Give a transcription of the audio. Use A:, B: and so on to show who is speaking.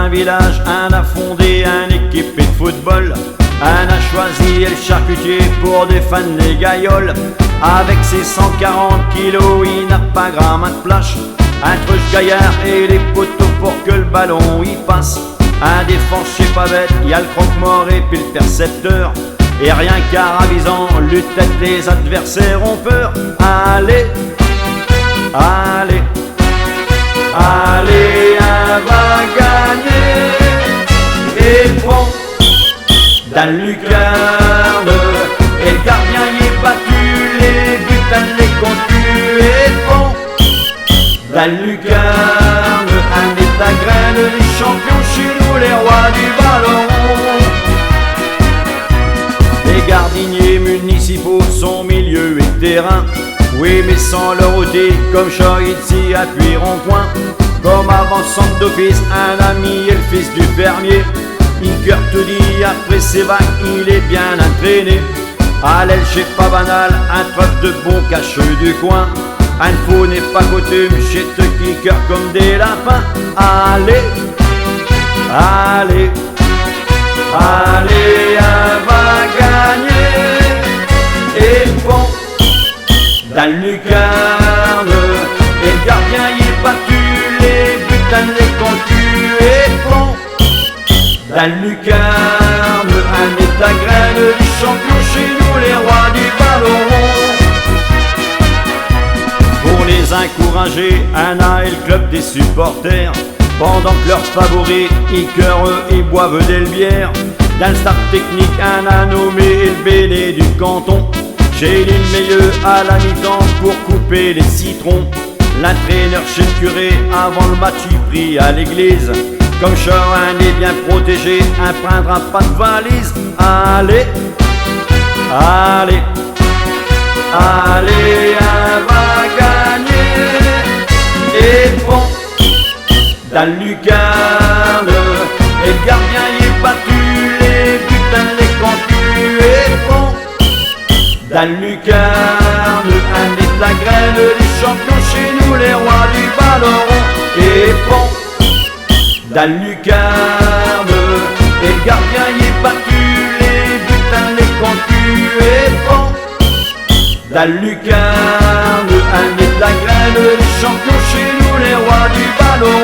A: un village, un a fondé un équipé de football. Un a choisi le charcutier pour défendre les gailloles. Avec ses 140 kilos, il n'a pas gramme de plâche. Un truche gaillard et les poteaux pour que le ballon y passe. Un défense pas bête, y a le croque-mort et puis le percepteur. Et rien qu'à ravisant, tête les adversaires ont peur. Allez, allez, allez, un va gagner. Et bon, dans le lucarne, et le gardien y est battu, les buts les contus. Et bon, dans le lucarne, un est à graine, les champions chez nous, les rois du ballon. Les gardiniers municipaux sont milieu et terrain. Oui, mais sans leur outil, comme Choïtsi appuie rond-point. Comme avant centre d'office, un ami et le fils du fermier. Iker te dit, après ses vagues, il est bien entraîné. À l'aile, chez pas banal, un treuve de bon cacheux du coin. Un faux n'est pas coutume, chez te kicker comme des lapins. Allez, allez, allez, un va gagner. Et bon, dans le lucarne, et le gardien y est battu, les buts les contus. Et bon, dans le lucarne, un est à graine, les champions chez nous, les rois du ballon. Pour les encourager, Anna et le club des supporters. Pendant que leurs favoris, ils boivent des bières. Dans le staff technique, un a nommé le Béné du canton. J'ai l'île Meilleux à la mi-temps pour couper les citrons. L'entraîneur chez le curé, avant le match, il prie à l'église. Comme Chorin est bien protégé, un prendra pas de valise. Allez, allez, allez, un va gagner. Et bon, dans le lucarne, et le gardien y est battu, les buts les contus. Et bon, dans le lucarne, un est la graine, les champions chez nous, les rois du ballon. Et bon, dans le lucarne, et le gardien y est battu, les buts les contus. Et bon, dans le lucarne, un est la graine, les champions chez nous, les rois du ballon.